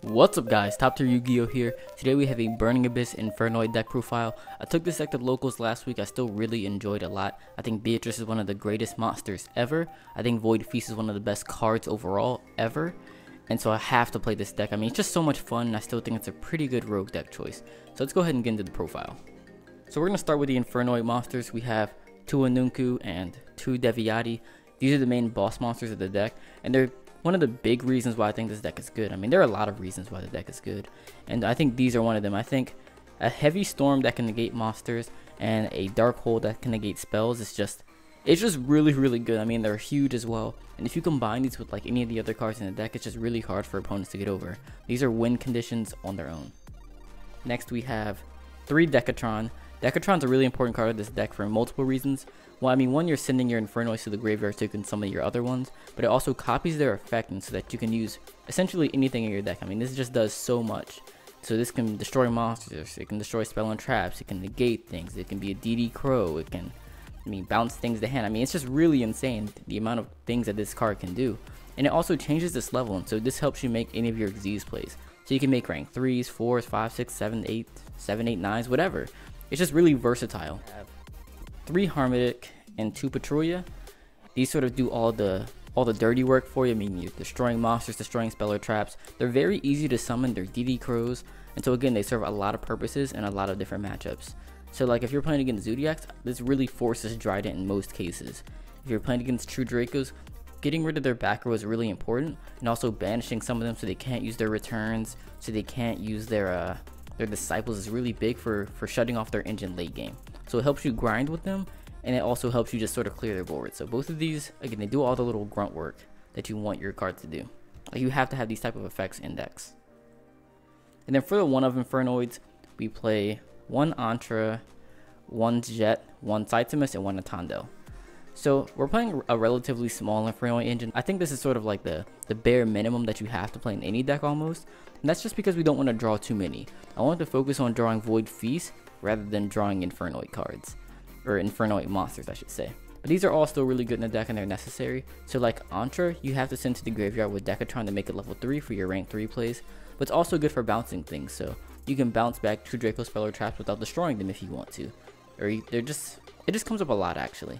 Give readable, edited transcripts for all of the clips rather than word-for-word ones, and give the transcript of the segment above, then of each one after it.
What's up guys, TopTierYugioh here. Today we have a Burning Abyss Infernoid deck profile. I took this deck to locals last week. I still really enjoyed it a lot. I think Beatrice is one of the greatest monsters ever. I think Void Feast is one of the best cards overall ever. And so I have to play this deck. I mean, it's just so much fun and I still think it's a pretty good rogue deck choice. So let's go ahead and get into the profile. So we're going to start with the Infernoid Monsters. We have 2 Anunku and 2 Deviati. These are the main boss monsters of the deck, and they're one of the big reasons why I think this deck is good. I mean, there are a lot of reasons why the deck is good, and I think these are one of them. I think a heavy storm that can negate monsters and a dark hole that can negate spells is just, it's just really good. I mean, they're huge as well, and if you combine these with like any of the other cards in the deck, it's just really hard for opponents to get over. These are win conditions on their own. Next we have 3 Decadron. Decadron's a really important card of this deck for multiple reasons. Well, I mean, one, you're sending your Infernoids to the graveyard so you can summon your other ones, but it also copies their effect and so that you can use essentially anything in your deck. I mean, this just does so much. So this can destroy monsters, it can destroy spell and traps, it can negate things, it can be a DD Crow, it can, I mean, bounce things to hand. I mean, it's just really insane the amount of things that this card can do. And it also changes this level, and so this helps you make any of your Xyz plays. So you can make rank 3s, 4s, 5, 6, 7, 8, 7, 8, 9s, whatever. It's just really versatile. 3 Harmonic and 2 Patrouilla. These sort of do all the dirty work for you. I mean, you're destroying monsters, destroying spell or traps. They're very easy to summon. They're DD Crows, and so again, they serve a lot of purposes and a lot of different matchups. So like if you're playing against Zodiacs, this really forces Trident in most cases. If you're playing against True Dracos, getting rid of their back row is really important, and also banishing some of them so they can't use their returns, so they can't use their disciples is really big for shutting off their engine late game. So it helps you grind with them, and it also helps you just sort of clear their board. So both of these, again, they do all the little grunt work that you want your card to do. Like, you have to have these type of effects in decks. And then for the one of Infernoids, we play 1 Antra, 1 Jet, 1 Saitsemis, and 1 Atandel. So we're playing a relatively small Infernoid engine. I think this is sort of like the bare minimum that you have to play in any deck almost. And that's just because we don't want to draw too many. I want to focus on drawing Void Feast rather than drawing Infernoid cards. Or Infernoid monsters, I should say. But these are all still really good in the deck and they're necessary. So like Antra, you have to send to the graveyard with Decadron to make it level 3 for your rank 3 plays. But it's also good for bouncing things, so you can bounce back True Draco spell or traps without destroying them if you want to. Or it just comes up a lot actually.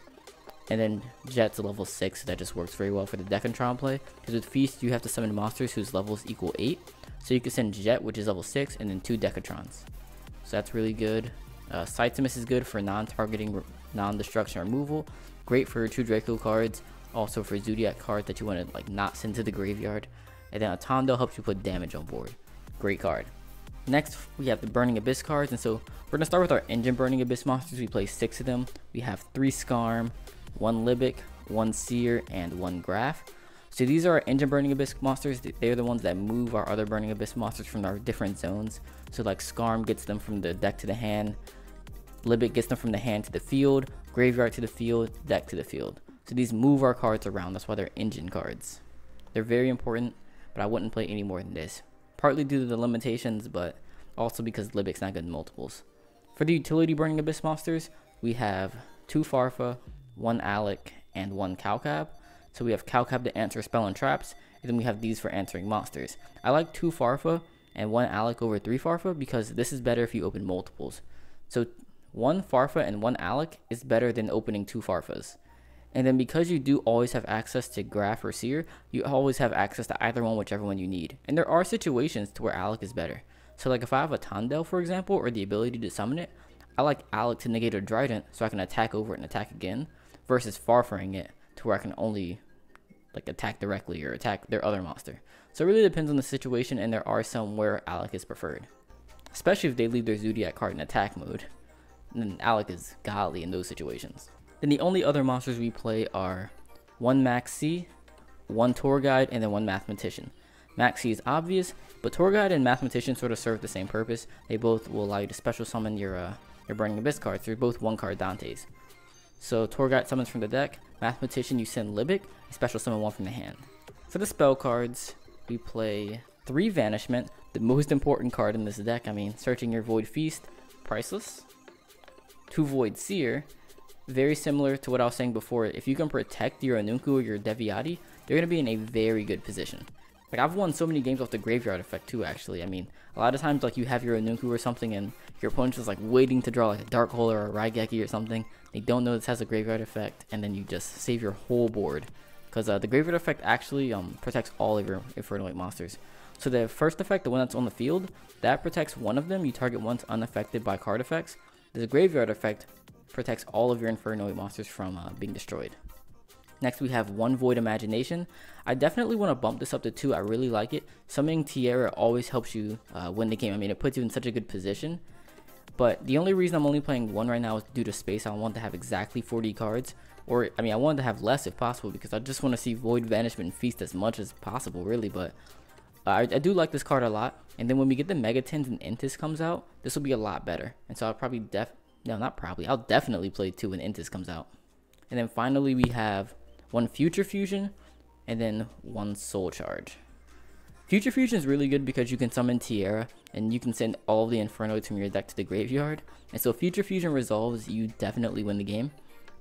And then Jet's a level 6, so that just works very well for the Decadron play. Because with Feast, you have to summon monsters whose levels equal 8. So you can send Jet, which is level 6, and then 2 Decadrons. So that's really good. Saitsemis is good for non-targeting, non-destruction removal. Great for True Draco cards. Also for Zodiac cards that you want to like not send to the graveyard. And then Atandel helps you put damage on board. Great card. Next, we have the Burning Abyss cards. And so we're going to start with our engine Burning Abyss monsters. We play 6 of them. We have 3 Skarm, 1 Libic, 1 Seer, and 1 Graph. So these are our engine Burning Abyss monsters. They're the ones that move our other Burning Abyss monsters from our different zones. So like Skarm gets them from the deck to the hand. Libic gets them from the hand to the field. Graveyard to the field. Deck to the field. So these move our cards around. That's why they're engine cards. They're very important, but I wouldn't play any more than this. Partly due to the limitations, but also because Libic's not good in multiples. For the utility Burning Abyss monsters, we have 2 Farfa, 1 Alec, and 1 Calcab. So we have Calcab to answer spell and traps, and then we have these for answering monsters. I like 2 Farfa and 1 Alec over 3 Farfa because this is better if you open multiples. So 1 Farfa and 1 Alec is better than opening 2 Farfas. And then because you do always have access to Graph or Seer, you always have access to either one, whichever one you need. And there are situations to where Alec is better. So like if I have a Atandel, for example, or the ability to summon it, I like Alec to negate a Trident so I can attack over it and attack again, versus Farfaring it to where I can only like attack directly or attack their other monster. So it really depends on the situation, and there are some where Alec is preferred, especially if they leave their Zodiac card in attack mode. And then Alec is godly in those situations. Then the only other monsters we play are 1 Max C, 1 Tour Guide, and then 1 Mathematician. Max C is obvious, but Tour Guide and Mathematician sort of serve the same purpose. They both will allow you to special summon your Burning Abyss cards. They're both 1 card Dantes. So Tour Guide summons from the deck. Mathematician, you send Libic, you special summon 1 from the hand. For the spell cards, we play 3 Vanishment, the most important card in this deck. I mean, searching your Void Feast, priceless. 2 Void Seer, very similar to what I was saying before. If you can protect your Anunku or your Deviati, they're going to be in a very good position. Like, I've won so many games off the graveyard effect too, actually. I mean, a lot of times, like, you have your Onunku or something, and your opponent's just, like, waiting to draw, like, a Dark Hole or a Raigeki or something. They don't know this has a graveyard effect, and then you just save your whole board. Because the graveyard effect actually protects all of your Infernoid monsters. So the first effect, the one that's on the field, that protects one of them. You target one's unaffected by card effects. The graveyard effect protects all of your Infernoid monsters from being destroyed. Next, we have 1 Void Imagination. I definitely want to bump this up to 2. I really like it. Summoning Tierra always helps you win the game. I mean, it puts you in such a good position. But the only reason I'm only playing 1 right now is due to space. I want to have exactly 40 cards. Or, I mean, I want to have less if possible, because I just want to see Void, Vanishment, and Feast as much as possible, really. But I do like this card a lot. And then when we get the Megatins and Intis comes out, this will be a lot better. And so I'll probably I'll definitely play 2 when Intis comes out. And then finally, we have 1 Future Fusion, and then 1 Soul Charge. Future Fusion is really good because you can summon Tierra, and you can send all of the Infernoids from your deck to the graveyard. And so Future Fusion resolves, you definitely win the game.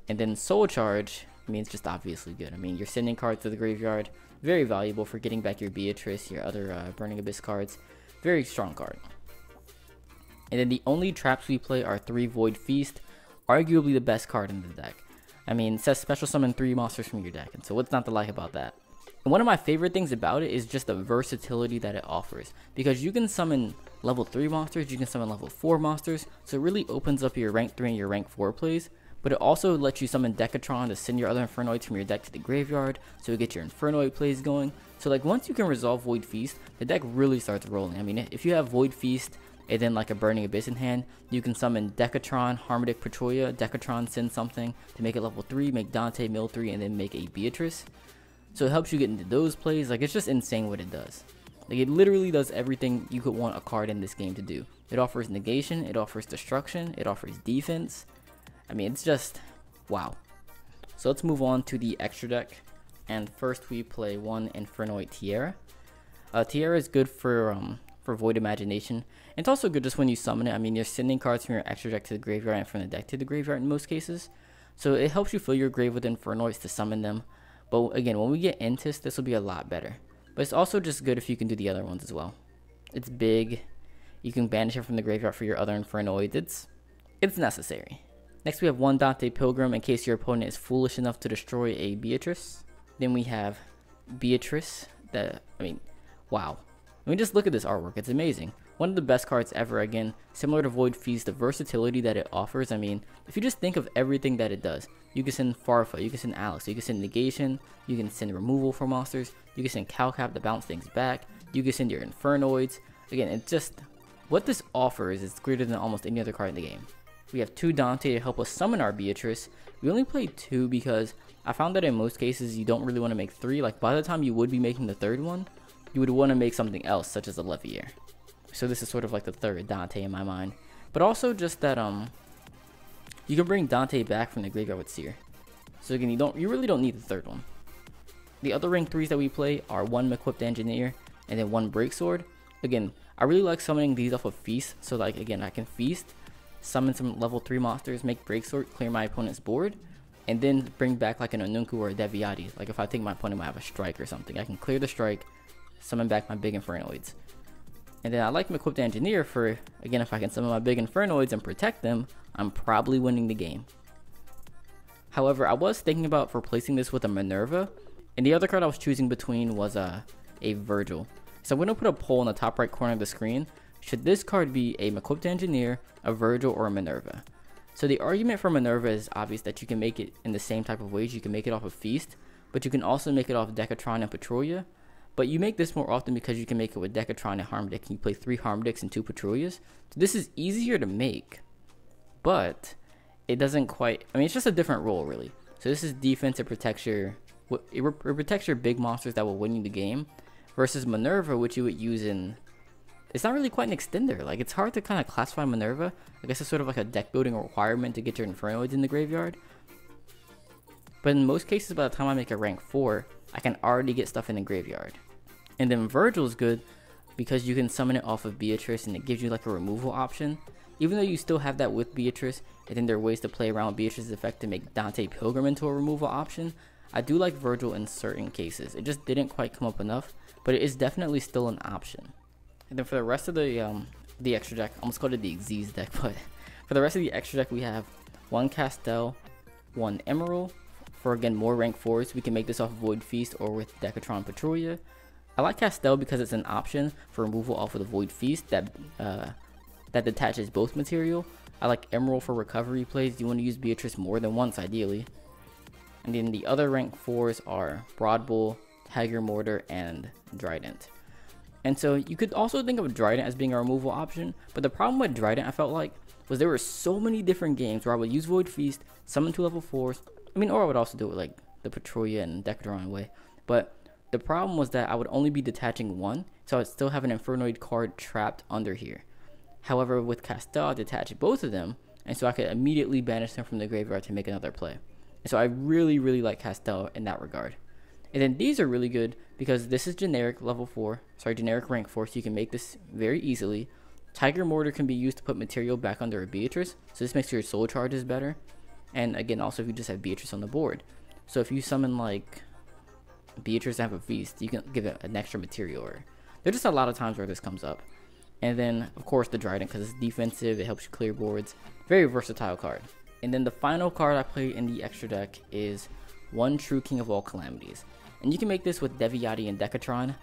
And then Soul Charge, I mean, it's just obviously good. I mean, you're sending cards to the graveyard, very valuable for getting back your Beatrice, your other Burning Abyss cards. Very strong card. And then the only traps we play are 3 Void Feast, arguably the best card in the deck. I mean, it says special summon 3 monsters from your deck, and so what's not to like about that? And one of my favorite things about it is just the versatility that it offers, because you can summon level 3 monsters, you can summon level 4 monsters, so it really opens up your rank 3 and your rank 4 plays. But it also lets you summon Decadron to send your other Infernoids from your deck to the graveyard, so you get your Infernoid plays going. So like, once you can resolve Void Feast, the deck really starts rolling. I mean, if you have Void Feast and then like a Burning Abyss in hand, you can summon Decatron, Harmodic Petrolia, Decatron send something to make it level 3, make Dante mill 3, and then make a Beatrice. So it helps you get into those plays. Like, it's just insane what it does. Like, it literally does everything you could want a card in this game to do. It offers negation, it offers destruction, it offers defense. I mean, it's just wow. So let's move on to the extra deck. And first we play 1 Infernoid Tierra. Tierra is good for Void Imagination. And it's also good just when you summon it. I mean, you're sending cards from your extra deck to the graveyard and from the deck to the graveyard in most cases. So it helps you fill your grave with Infernoids to summon them. But again, when we get Intis, this will be a lot better. But it's also just good if you can do the other ones as well. It's big. You can banish it from the graveyard for your other Infernoids. It's necessary. Next, we have 1 Dante Pilgrim in case your opponent is foolish enough to destroy a Beatrice. Then we have Beatrice. Wow. I mean, just look at this artwork. It's amazing. One of the best cards ever. Again, similar to Void Feast, the versatility that it offers. I mean, if you just think of everything that it does, you can send Farfa, you can send Alex, you can send negation, you can send removal for monsters, you can send Calcap to bounce things back, you can send your Infernoids. Again, it's just, what this offers is greater than almost any other card in the game. We have 2 Dante to help us summon our Beatrice. We only played 2 because I found that in most cases you don't really want to make 3. Like, by the time you would be making the 3rd one, you would want to make something else, such as a Levier. So this is sort of like the 3rd Dante in my mind. But also just that you can bring Dante back from the graveyard with Seer. So again, you really don't need the 3rd one. The other rank 3s that we play are 1 Equipped Engineer and then 1 Breaksword. Again, I really like summoning these off of Feast. So like, again, I can Feast, summon some level 3 monsters, make Breaksword, clear my opponent's board, and then bring back like an Onunku or a Deviati. Like, if I think my opponent might have a strike or something, I can clear the strike, summon back my big Infernoids. And then I like Equipped Engineer for, again, if I can summon my big Infernoids and protect them, I'm probably winning the game. However, I was thinking about replacing this with a Minerva, and the other card I was choosing between was a Virgil. So I'm going to put a poll in the top right corner of the screen. Should this card be a Equipped Engineer, a Virgil, or a Minerva? So the argument for Minerva is obvious, that you can make it in the same type of ways. You can make it off of Feast, but you can also make it off Decatron and Petrolia. But you make this more often because you can make it with Decatron and Harmodic, and you play 3 Harmodics and 2 Petrolias. So this is easier to make, but it doesn't quite, I mean, it's just a different role, really. So this is defense. It protects your big monsters that will win you the game, versus Minerva, which you would use in, it's not really quite an extender. Like, it's hard to kind of classify Minerva. I guess it's sort of like a deck building requirement to get your Infernoids in the graveyard. But in most cases, by the time I make a rank 4, I can already get stuff in the graveyard. And then Virgil is good because you can summon it off of Beatrice, and it gives you like a removal option. Even though you still have that with Beatrice, and then there are ways to play around with Beatrice's effect to make Dante Pilgrim into a removal option. I do like Virgil in certain cases. It just didn't quite come up enough, but it is definitely still an option. And then for the rest of the extra deck, I almost called it the Xyz deck, but for the rest of the extra deck, we have 1 Castel, 1 Emerald. For again more rank 4s, we can make this off Void Feast or with Decadron Patrouille. I like Castel because it's an option for removal off of the Void Feast that detaches both material. I like Emerald for recovery plays. You want to use Beatrice more than once ideally. And then the other rank 4s are Broad Bull, Tiger Mortar, and Trident. And so you could also think of Trident as being a removal option, but the problem with Trident, I felt like, was there were so many different games where I would use Void Feast, summon 2 level 4s, or I would also do it like the Patrouille and Decadron way, but the problem was that I would only be detaching 1, so I would still have an Infernoid card trapped under here. However, with Castel, I detach both of them, and so I could immediately banish them from the graveyard to make another play. And so I really, really like Castel in that regard. And then these are really good because this is generic generic rank 4, so you can make this very easily. Tiger Mortar can be used to put material back under a Beatrice, so this makes your soul charges better. And again, also if you just have Beatrice on the board. So if you summon like Beatrice and have a Feast, you can give it an extra material. Or there's just a lot of times where this comes up. And then of course the Trident, because it's defensive, it helps you clear boards. Very versatile card. And then the final card I play in the extra deck is 1 True King of All Calamities. And you can make this with Deviati and Decatron.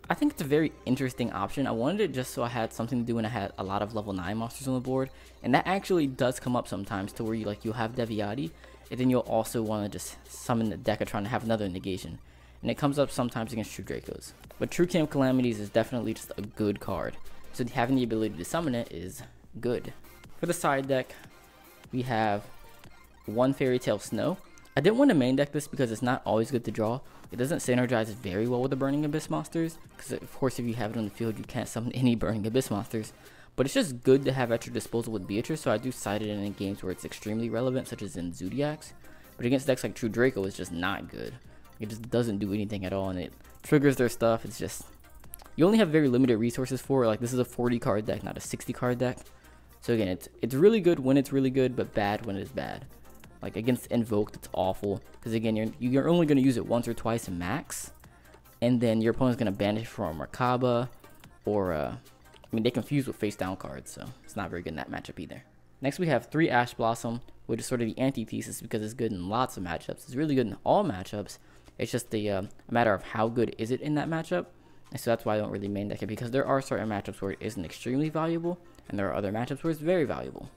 I think it's a very interesting option. I wanted it just so I had something to do when I had a lot of level 9 monsters on the board. And that actually does come up sometimes to where you'll have Deviati, and then you'll also want to just summon the Decatron to have another negation. And it comes up sometimes against True Dracos. But True King of Calamities is definitely just a good card. So having the ability to summon it is good. For the side deck, we have 1 Fairy Tale Snow. I didn't want to main deck this because it's not always good to draw. It doesn't synergize very well with the Burning Abyss monsters, because of course if you have it on the field you can't summon any Burning Abyss monsters. But it's just good to have at your disposal with Beatrice, so I do side it in games where it's extremely relevant, such as in Zodiacs. But against decks like True Draco, it's just not good. It just doesn't do anything at all, and it triggers their stuff. It's just, you only have very limited resources for it. Like, this is a 40 card deck, not a 60 card deck. So again, it's really good when it's really good, but bad when it's bad. Like against Invoked, it's awful, because again, you're only going to use it once or twice max, and then your opponent's going to banish from Merkaba, or they confuse with face down cards, so it's not very good in that matchup either. Next we have 3 Ash Blossom, which is sort of the antithesis because it's good in lots of matchups. It's really good in all matchups. It's just a matter of how good is it in that matchup, and so that's why I don't really main deck it, because there are certain matchups where it isn't extremely valuable, and there are other matchups where it's very valuable.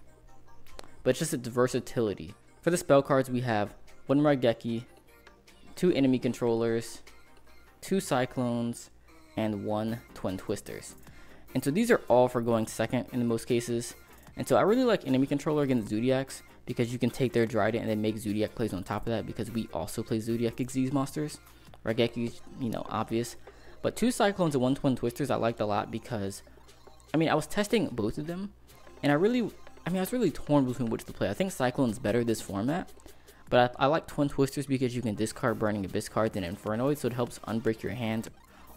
But it's just its versatility. For the spell cards, we have 1 Raigeki, 2 enemy controllers, 2 Cyclones, and 1 Twin Twisters. And so these are all for going second in most cases. And so I really like enemy controller against Zodiacs, because you can take their Trident and then make Zodiac plays on top of that, because we also play Zodiac Xyz monsters. Raigeki, obvious. But 2 Cyclones and 1 Twin Twisters I liked a lot because, I was testing both of them, and I was really torn between which to play. I think Cyclone's better this format, but I like Twin Twisters because you can discard Burning Abyss cards and Infernoid, so it helps unbreak your hand,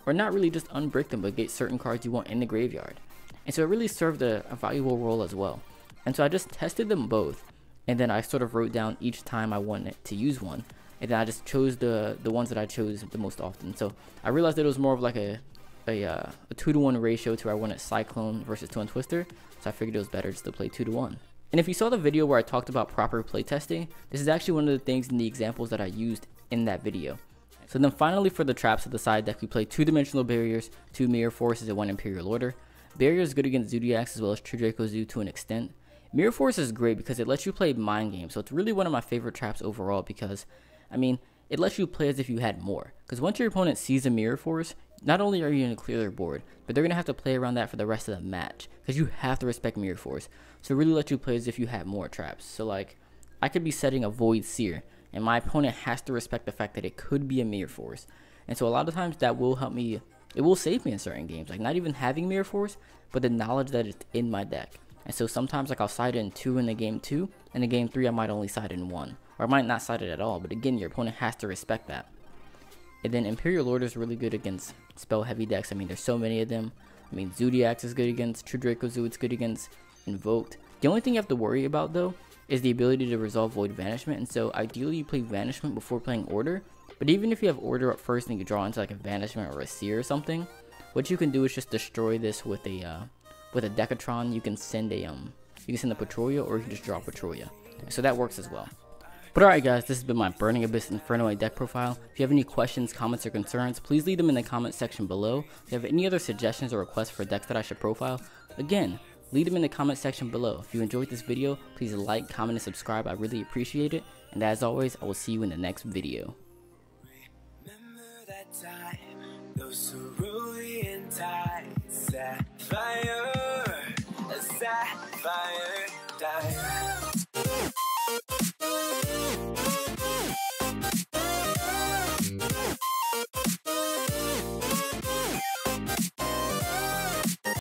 or not really just unbreak them, but get certain cards you want in the graveyard. And so it really served a valuable role as well. And so I just tested them both, and then I sort of wrote down each time I wanted to use one, and then I just chose the ones that I chose the most often. So I realized that it was more of like a 2-to-1 ratio to where I wanted Cyclone versus Twin Twister, so I figured it was better just to play 2-to-1. And if you saw the video where I talked about proper playtesting, this is actually one of the things in the examples that I used in that video. So then finally for the traps of the side deck, we play 2-dimensional barriers, 2 mirror forces, and 1 Imperial Order. Barrier is good against Zodiacs as well as True Draco Zoo to an extent. Mirror Force is great because it lets you play mind games, so it's really one of my favorite traps overall because, it lets you play as if you had more. Because once your opponent sees a Mirror Force, not only are you going to clear their board, but they're going to have to play around that for the rest of the match, because you have to respect Mirror Force. So it really lets you play as if you had more traps. So like, I could be setting a Void Seer, and my opponent has to respect the fact that it could be a Mirror Force. And so a lot of times that will help me, it will save me in certain games, like not even having Mirror Force, but the knowledge that it's in my deck. And so sometimes like I'll side in 2 in the game 2, and in game 3 I might only side in 1. Or I might not side it at all, but again, your opponent has to respect that. And then Imperial Order is really good against spell heavy decks. There's so many of them. Zodiacs is good against True Draco Zoo, it's good against Invoked. The only thing you have to worry about though is the ability to resolve Void Vanishment, and so ideally you play Vanishment before playing Order. But even if you have Order up first and you draw into like a Vanishment or a Seer or something, what you can do is just destroy this with a Decadron. You can send a Petrolia, or you can just draw Petrolia. So that works as well. But alright guys, this has been my Burning Abyss Infernoid deck profile. If you have any questions, comments, or concerns, please leave them in the comment section below. If you have any other suggestions or requests for decks that I should profile, again, leave them in the comment section below. If you enjoyed this video, please like, comment, and subscribe. I really appreciate it. And as always, I will see you in the next video. Remember that time, those cerulean tides, sapphire, a sapphire diamond.